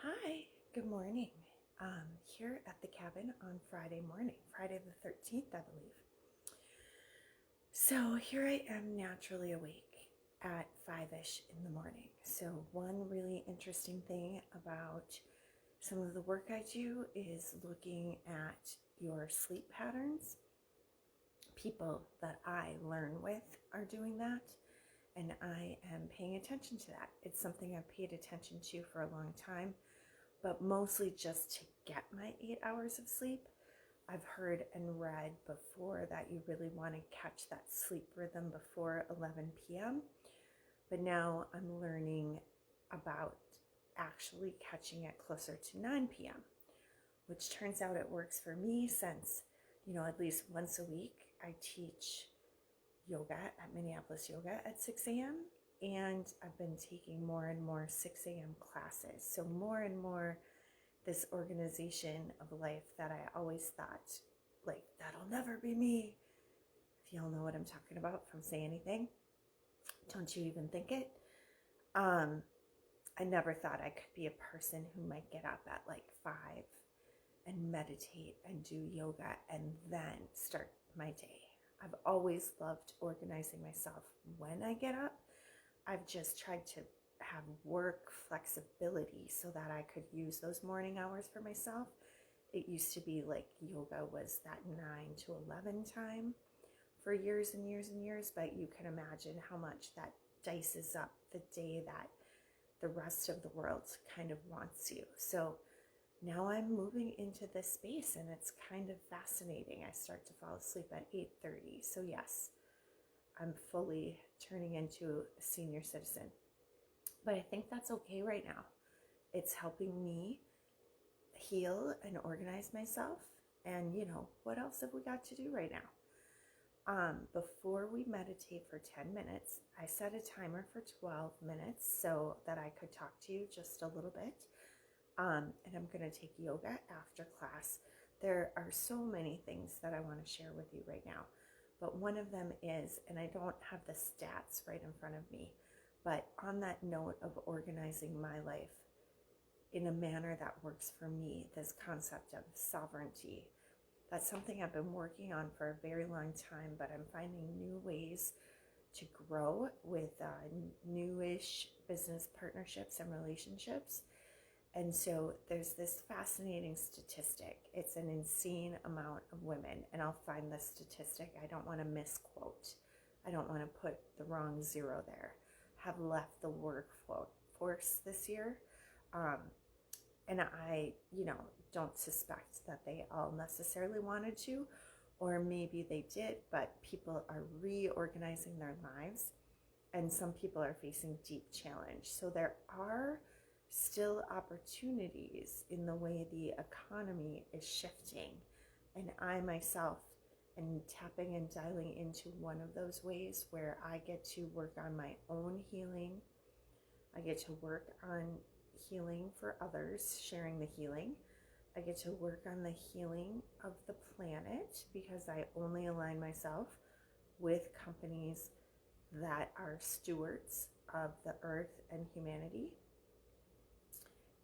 Hi, good morning. Here at the cabin on Friday morning, Friday the 13th, I believe. So here I am naturally awake at 5-ish in the morning. So one really interesting thing about some of the work I do is looking at your sleep patterns. People that I learn with are doing that, and I am paying attention to that. It's something I've paid attention to for a long time, but mostly just to get my 8 hours of sleep. I've heard and read before that you really want to catch that sleep rhythm before 11 p.m. But now I'm learning about actually catching it closer to 9 p.m., which turns out it works for me since, at least once a week I teach yoga at Minneapolis Yoga at 6 a.m. And I've been taking more and more 6 a.m. classes. So more and more this organization of life that I always thought, like, that'll never be me. If y'all know what I'm talking about from Say Anything, don't you even think it? I never thought I could be a person who might get up at like 5 and meditate and do yoga and then start my day. I've always loved organizing myself when I get up. I've just tried to have work flexibility so that I could use those morning hours for myself. It used to be like yoga was that 9 to 11 time for years and years and years, but you can imagine how much that dices up the day that the rest of the world kind of wants you. So now I'm moving into this space and it's kind of fascinating. I start to fall asleep at 8:30. So yes, I'm fully turning into a senior citizen. But I think that's okay right now. It's helping me heal and organize myself. And what else have we got to do right now? Before we meditate for 10 minutes, I set a timer for 12 minutes so that I could talk to you just a little bit. And I'm going to take yoga after class. There are so many things that I want to share with you right now. But one of them is, and I don't have the stats right in front of me, but on that note of organizing my life in a manner that works for me, this concept of sovereignty, that's something I've been working on for a very long time, but I'm finding new ways to grow with newish business partnerships and relationships. And so there's this fascinating statistic. It's an insane amount of women, and I'll find the statistic. I don't want to misquote. I don't want to put the wrong zero there. Have left the workforce this year. And I, don't suspect that they all necessarily wanted to, or maybe they did, but people are reorganizing their lives, and some people are facing deep challenge. So there are still opportunities in the way the economy is shifting. And I myself am tapping and dialing into one of those ways where I get to work on my own healing. I get to work on healing for others, sharing the healing. I get to work on the healing of the planet because I only align myself with companies that are stewards of the earth and humanity.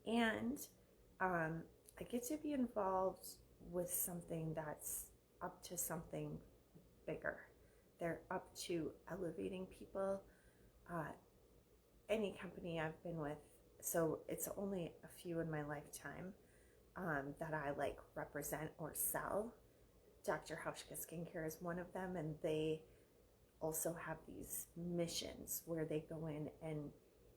And I get to be involved with something that's up to something bigger. They're up to elevating people. Any company I've been with, so it's only a few in my lifetime that I represent or sell. Dr. Hauschka Skincare is one of them, and they also have these missions where they go in and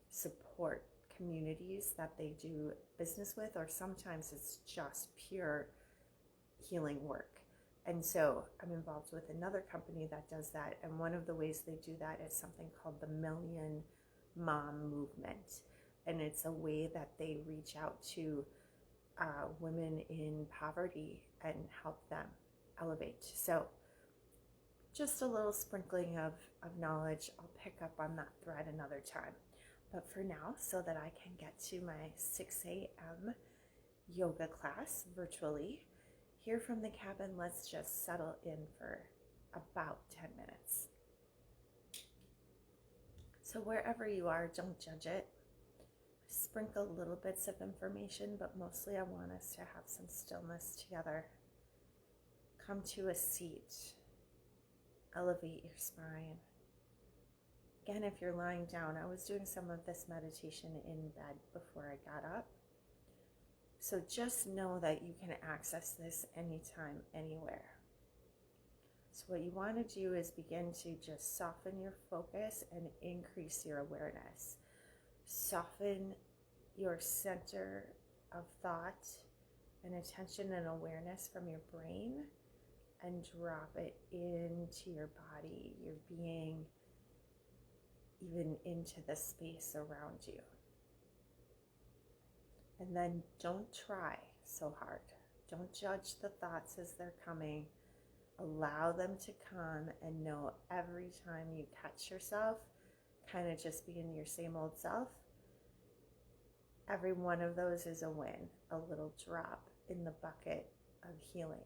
support communities that they do business with, or sometimes it's just pure healing work. And so I'm involved with another company that does that, and one of the ways they do that is something called the Million Mom Movement, and it's a way that they reach out to women in poverty and help them elevate. So just a little sprinkling of knowledge. I'll pick up on that thread another time. But for now, so that I can get to my 6 a.m. yoga class virtually, here from the cabin, let's just settle in for about 10 minutes. So wherever you are, don't judge it. sprinkle little bits of information, but mostly I want us to have some stillness together. Come to a seat. Elevate your spine. Again, if you're lying down, I was doing some of this meditation in bed before I got up. So just know that you can access this anytime, anywhere. So what you want to do is begin to just soften your focus and increase your awareness. Soften your center of thought and attention and awareness from your brain and drop it into your body, your being, even into the space around you. And then don't try so hard. Don't judge the thoughts as they're coming. Allow them to come, and know every time you catch yourself kind of just being your same old self, every one of those is a win, a little drop in the bucket of healing.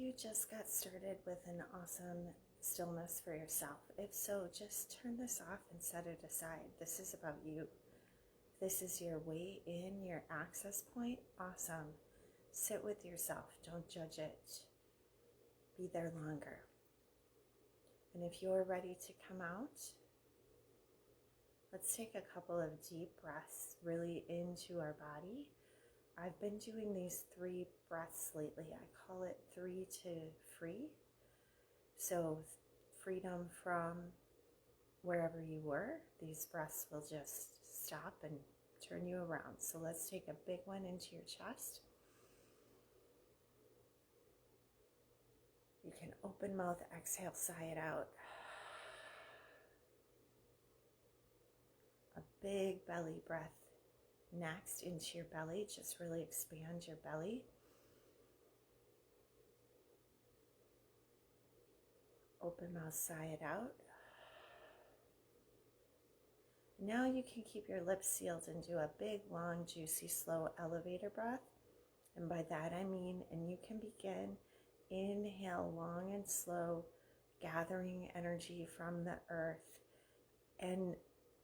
you just got started with an awesome stillness for yourself? If so, just turn this off and set it aside. This is about you. This is your way in, your access point. Awesome. Sit with yourself. Don't judge it. Be there longer. And if you're ready to come out, let's take a couple of deep breaths really into our body. I've been doing these 3 breaths lately. I call it 3 to free. So freedom from wherever you were. These breaths will just stop and turn you around. So let's take a big one into your chest. You can open mouth, exhale, sigh it out. A big belly breath next into your belly. Just really expand your belly. Open mouth, sigh it out. Now you can keep your lips sealed and do a big, long, juicy, slow elevator breath. And by that I mean, and you can begin, inhale long and slow, gathering energy from the earth and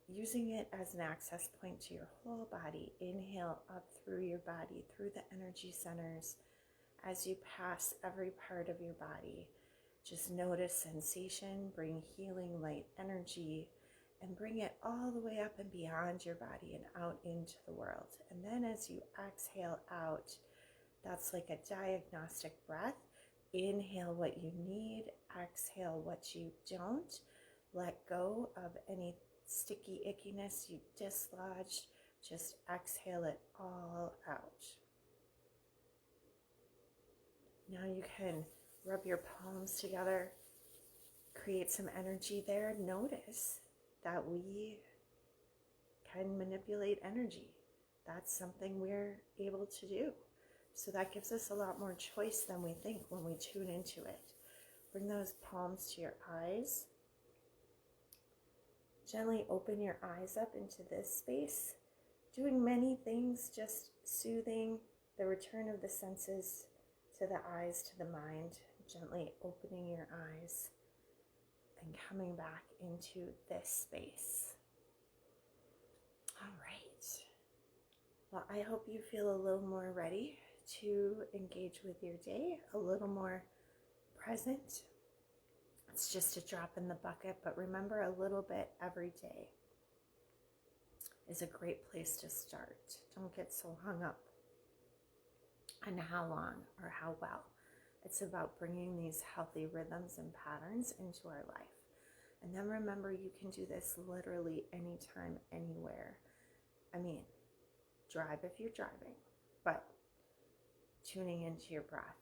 using it as an access point to your whole body. Inhale up through your body, through the energy centers. As you pass every part of your body, just notice sensation, bring healing light energy, and bring it all the way up and beyond your body and out into the world. And then as you exhale out, that's like a diagnostic breath. Inhale what you need, exhale what you don't. Let go of any sticky ickiness you dislodged. Just exhale it all out. Now you can rub your palms together, create some energy there. Notice that we can manipulate energy. That's something we're able to do. So that gives us a lot more choice than we think when we tune into it. Bring those palms to your eyes. Gently open your eyes up into this space, doing many things, just soothing the return of the senses to the eyes, to the mind, gently opening your eyes and coming back into this space. All right. Well, I hope you feel a little more ready to engage with your day, a little more present. It's just a drop in the bucket, but remember, a little bit every day is a great place to start. Don't get so hung up on how long or how well. It's about bringing these healthy rhythms and patterns into our life. And then remember, you can do this literally anytime, anywhere. I mean, drive if you're driving, but tuning into your breath,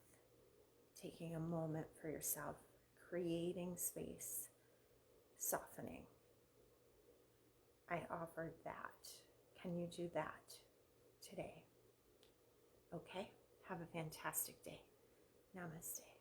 taking a moment for yourself, creating space, softening. I offer that. Can you do that today? Okay? Have a fantastic day. Namaste.